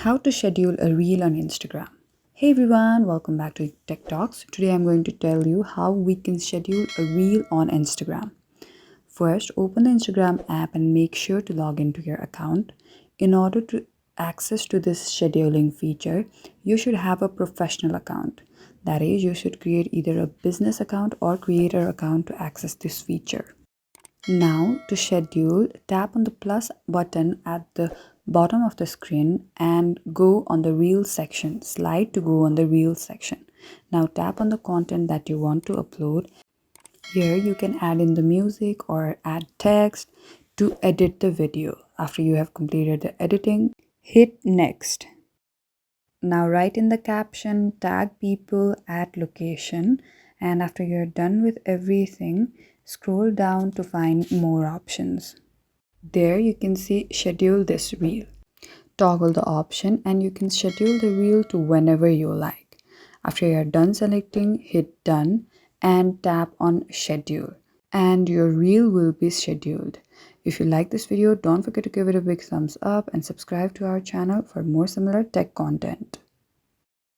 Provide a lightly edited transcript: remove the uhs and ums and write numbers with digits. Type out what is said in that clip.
How to schedule a reel on Instagram. Hey everyone, welcome back to Tech Talks. Today I'm going to tell you how we can schedule a reel on Instagram. First, open the Instagram app and make sure to log into your account. In order to access to this scheduling feature, you should have a professional account. That is, you should create either a business account or creator account to access this feature. Now, to schedule, tap on the plus button at the bottom of the screen and go on the Reels section. Slide to go on the Reels section. Now, tap on the content that you want to upload. Here, you can add in the music or add text to edit the video. After you have completed the editing, hit next. Now, write in the caption, tag people at location, and after you're done with everything, scroll down to find more options. There you can see schedule this reel. Toggle the option and you can schedule the reel to whenever you like. After you're done selecting, hit done and tap on schedule and your reel will be scheduled. If you like this video, don't forget to give it a big thumbs up and subscribe to our channel for more similar tech content.